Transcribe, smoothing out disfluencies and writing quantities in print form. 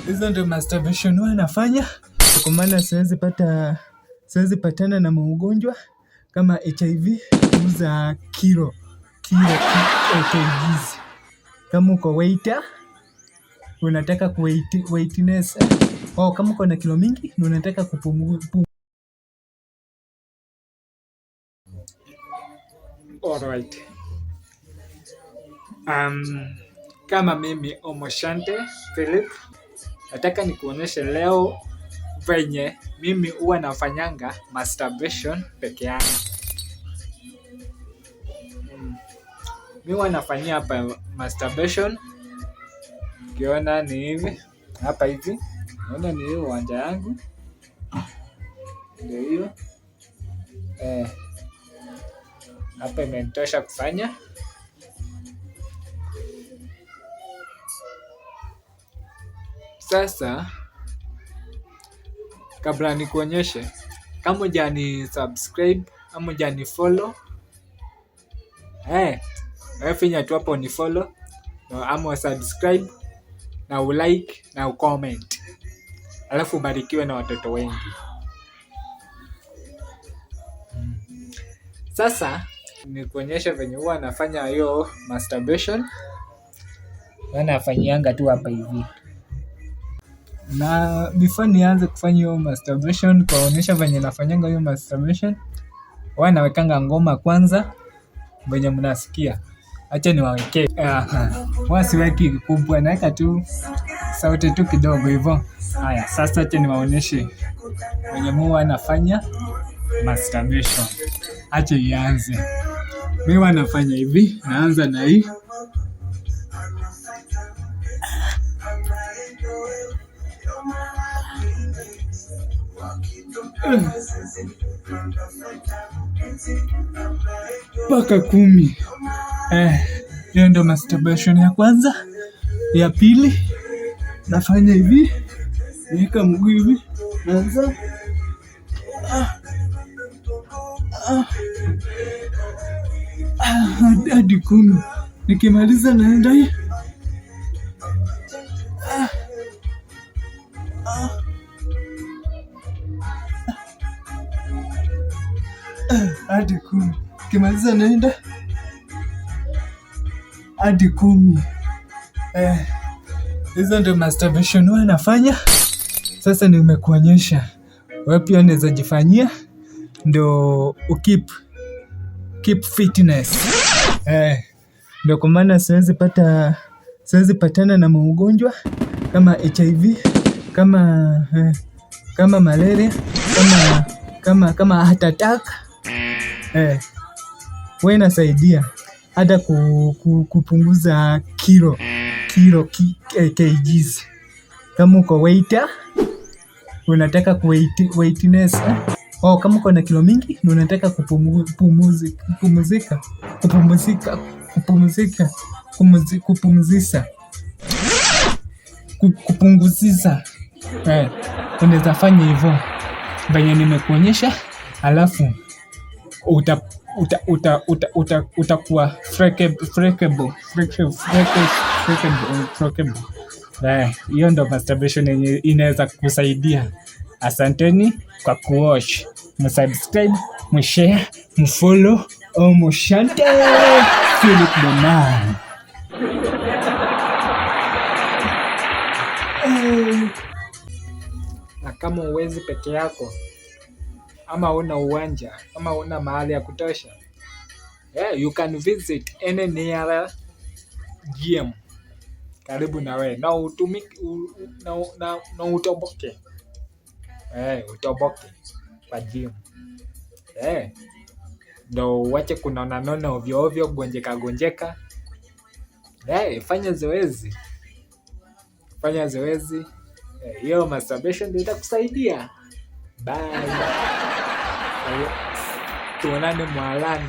Hizo ndio masturbation huwa nafanya kwa maana siwezi patana na maugonjwa kama HIV za kilo kgs. Kama uko waiter unataka weightness kama uko na kilo mingi na unataka kupunguza. Alright. Kama mimi Omoshante Philip, nataka nikuonyeshe leo venye mimi huwa nafanyanga masturbation peke yangu. Mimi huwa nafanyia hapa masturbation. Ukiona ni hivi, hapa hivi. Unaona ni hiyo uwanja yangu. Ndio hiyo. Hapa imenitosha kufanya. Sasa kabla nikuonyeshe, kama hujani subscribe ama hujani follow, wewe finya tu hapo ni follow ama subscribe na ulike na ucomment. Alafu ubarikiwe na watoto wengi. Sasa nikuonyeshe venye huwa nafanya hiyo masturbation. Nafanyianga tu hapa hivi. Na before nianze kufanya hiyo masturbation, kuonyesha venye nafanyanga hiyo masturbation, huwa nawekanga ngoma kwanza venye mnasikia. Acha niwawekee. Huwa siweki kubwa, naweka tu sauti tu kidogo hivyo. Haya, sasa acha niwaonyeshe venye huwa nafanya masturbation. Acha ianze. Mimi huwa nafanya hivi, naanza na hii. Mpaka 10. Hiyo ndo masturbation ya kwanza. Ya pili nafanya hivi, naweka mguu hivi, naanza hadi 10. Nikimaliza naenda hii hadi 10. Nikimaliza naenda hadi 10. Hizo ndio masturbation huwa nafanya. Sasa nimekuonyesha, wewe pia unaweza jifanyia ndio keep fitness. Ndio kwa maana siwezi patana na maugonjwa kama HIV, kama malaria, kama heart attack. Wewe inasaidia hata kupunguza kilo kgs. Kama uko waiter unataka weightness kama uko na kilo mingi na unataka kupumzika, unaweza fanya hivyo venye nimekuonyesha, alafu utakuwa flexible. Hiyo ndo masturbation yenye inaweza kusaidia. Asanteni kwa kuwatch. Msubscribe, mshare, mfollow Omoshante Philip the man. Na kama uwezi peke yako ama una uwanja ama una mahali ya kutosha, you can visit any near gym karibu na wewe na utumike na utoboke. Utoboke kwa gym. Ndo wache kunaona ovyo ovyo, gonjeka. Fanya zoezi. Hiyo masturbation ndio itakusaidia. Bye. Tuonane mwalani.